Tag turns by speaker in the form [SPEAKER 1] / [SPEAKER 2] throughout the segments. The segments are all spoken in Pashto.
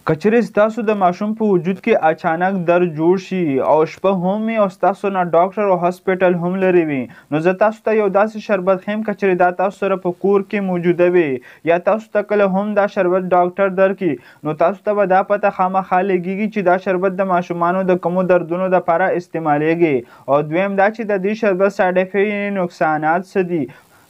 [SPEAKER 1] کچری ستاسو د ماشوم په وجود کې اچانک درد جوړ شي او شپه هم وي او ستاسو نه ډاکټر او هاسپټل هم لرې وي، نو زه تاسو ته یو داسې شربت ښیم کچری دا تاسو سره په کور کې موجوده وي یا تاسو ته کله هم دا شربت ډاکټر درکړي، نو تاسو ته به دا پته خامخا لګیږي چې دا شربت د ماشومانو د کومو دردونو دپاره استعمالیږي. او دویم دا چې د دې شربت سایډ افیکټ نقصانات څه دي.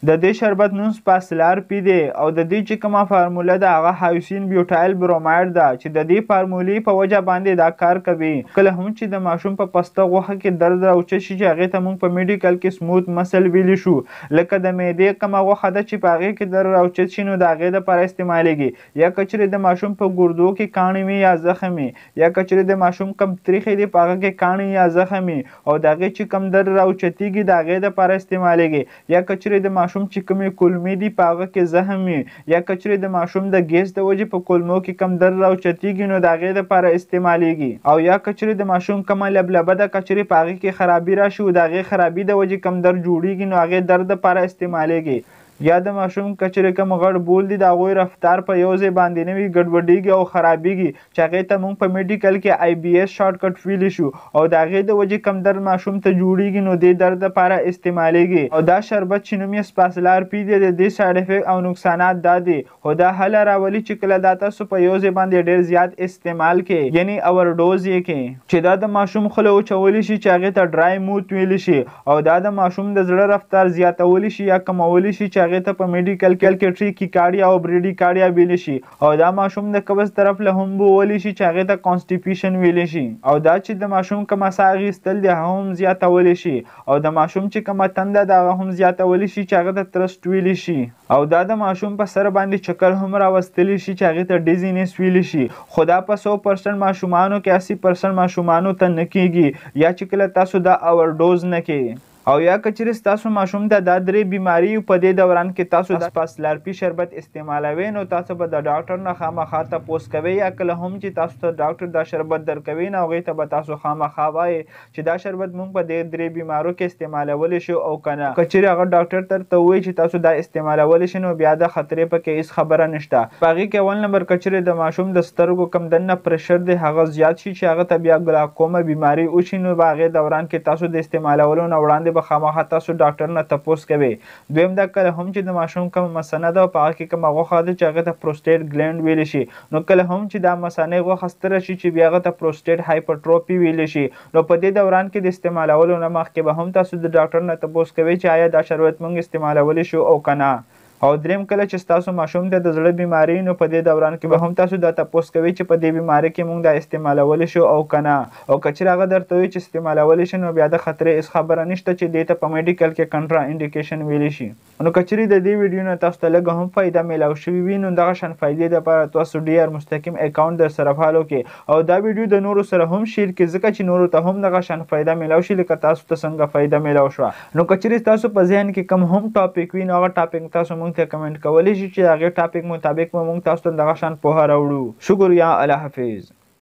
[SPEAKER 1] د دې شربت نوم سپاسلار پی دی او د دې چې کومه فارموله ده هغه هایوسین بیوټایل بروماید ده چې د دې فارمولې په وجه باندې دا کار کوي. کله هم چې د ماشوم په پسته غوښه کې درد راوچت شي چې هغې ته موږ په میډیکل کې سموت مسل ویلی شو، لکه د معدې کومه غوښه ده چې په هغې کې درد راوچت شي نو د هغې دپاره استعمالیږي. یا که چېرې د ماشوم په ګردو کې کاڼې وي یا زخم وي، یا که چېرې د ماشوم کم تریخې دي په هغه کې کاڼې یا زخم وي او د هغې چې کم درد راوچتېږي د هغې دپاره استعمالیږي. یا که چېرې د ماشوم چې کومې کولمې دي په هغه کې زخم وي، یا که چېرې د ماشوم د ګیس د وجې په کولمو کې کم درد راوچتېږي نو د هغې دپاره استعمالیږي. او یا که چېرې د ماشوم کومه لبلبه ده که چېرې په هغې کې خرابي راشي او د هغې خرابي د وجې کم درد جوړېږي نو هغې درد دپاره استعمالیږي. یا د ماشوم که چېرې کوم غټ بول دي د هغوی رفتار په یو ځای باندې نه وي ګډوډېږي او خرابېږي چې هغې ته موږ په میډیکل کې آی بي ایس شارټ کټ ویلی شو او د هغې د وجې کم درد ماشوم ته جوړېږي نو دې درد دپاره استعمالیږي. او دا شربت چې نوم یې سپاسلار پی دی د دې سایډ افیکټ او نقصانات دا دي خو دا هله راولي چې کله دا تاسو په یو ځای باندې ډېر زیات استعمال کې یعنی اوورډوز یې کې چې دا د ماشوم خوله وچولی شي چې هغې ته ډرای موت ویلی شي او دا د ماشوم د زړه رفتار زیاتولی شي یا کمولی شي چې هغې ته په میډیکل کې ټریکیکارډیا او بریډیکارډیا ویلی شي او دا ماشوم د قبض طرف له هم بوولی شي چې هغې ته کانسټیپیشن ویلی شي او دا چې د ماشوم کومه ساه اخیستل دی هغه هم زیاتولی شي او د ماشوم چې کومه تنده ده هغه هم زیاتولی شي چې هغه ته ترسټ ویلی شي او دا د ماشوم په سر باندې چکر هم راوستلی شي چې هغې ته ډیزینس ویلی شي. خو دا په 100% ماشومانو کې 80% ماشومانو ته نه کیږي یا چې کله تاسو دا اوورډوز نه کوي. او یا که چېرې ستاسو ماشوم ته دا درې بیماري په دې دوران کې تاسو د سپاسلارپي شربت استعمالوئ نو تاسو به د ډاکټر نه خامخا تپوس کوئ یا کله هم چې تاسو ته ډاکټر دا شربت درکوي نو هغوی ته به تاسو خامخا وایئ چې دا شربت موږ په دې درې بیمارو کې استعمالولی شو او که نه. که چېرې هغه ډاکټر درته ووایي چې تاسو دا استعمالولی شئ نو بیا د خطرې پکې هېڅ خبره نشته. په هغې کې اول نمبر که چېرې د ماشوم د سترګو کم دننه پرشر دی هغه زیات شي چې هغه ته بیا ګلاکومه بیماري وشي نو په هغې دوران کې تاسو د استعمالولو نه وړاندې به خامخا تاسو ډاکټر نه تپوس کوئ. دویم دا کله هم چې د ماشوم کومه مثانه ده او په هغه کې کومه غوښه ده چې هغې ته پروسټیټ ګلینډ ویلی شي نو کله هم چې دا مثانې غوښه ستره شي چې بیا هغه ته پروسټیټ هایپرټروپي ویلی شي نو په دې دوران کې د استعمالولو نه مخکې به هم تاسو د ډاکټر نه تپوس کوئ چې آیا دا شربت موږ استعمالولی شو او که نه. او دریم کله چې ستاسو ماشوم ته د زړه بیماري نو په دې دوران کې به هم تاسو دا تپوس کوئ چې په دې بیماري کې موږ دا استعمالولی شو او که نه. او که چېرې هغه درته وایي چې استعمالولی شي نو بیا د خطرې هېڅ خبره نشته چې دې ته په میډیکل کې کنټرا انډیکیشن ویلی شي. نو که چېرې د دې ویډیو نه تاسو ته لږه هم فایده میلاو شوي وي نو دغه شان فایدې دپاره تاسو ډیر مستقیم اکاونټ در سره فالو کړئ او دا ویډیو د نورو سره هم شیر کړئ ځکه چې نورو ته هم دغه شان فایده میلاو شي لکه تاسو ته څنګه فایده میلاو شوه. نو که چېرې تاسو په ذهن کې کوم هم ټاپک وي نو هغه ټاپک تاسو موږ ته کمنټ کولی شي چې د هغې ټاپک مطابق به موږ تاسو ته دغه شان پوهه راوړو. شکریه. الله حافظ.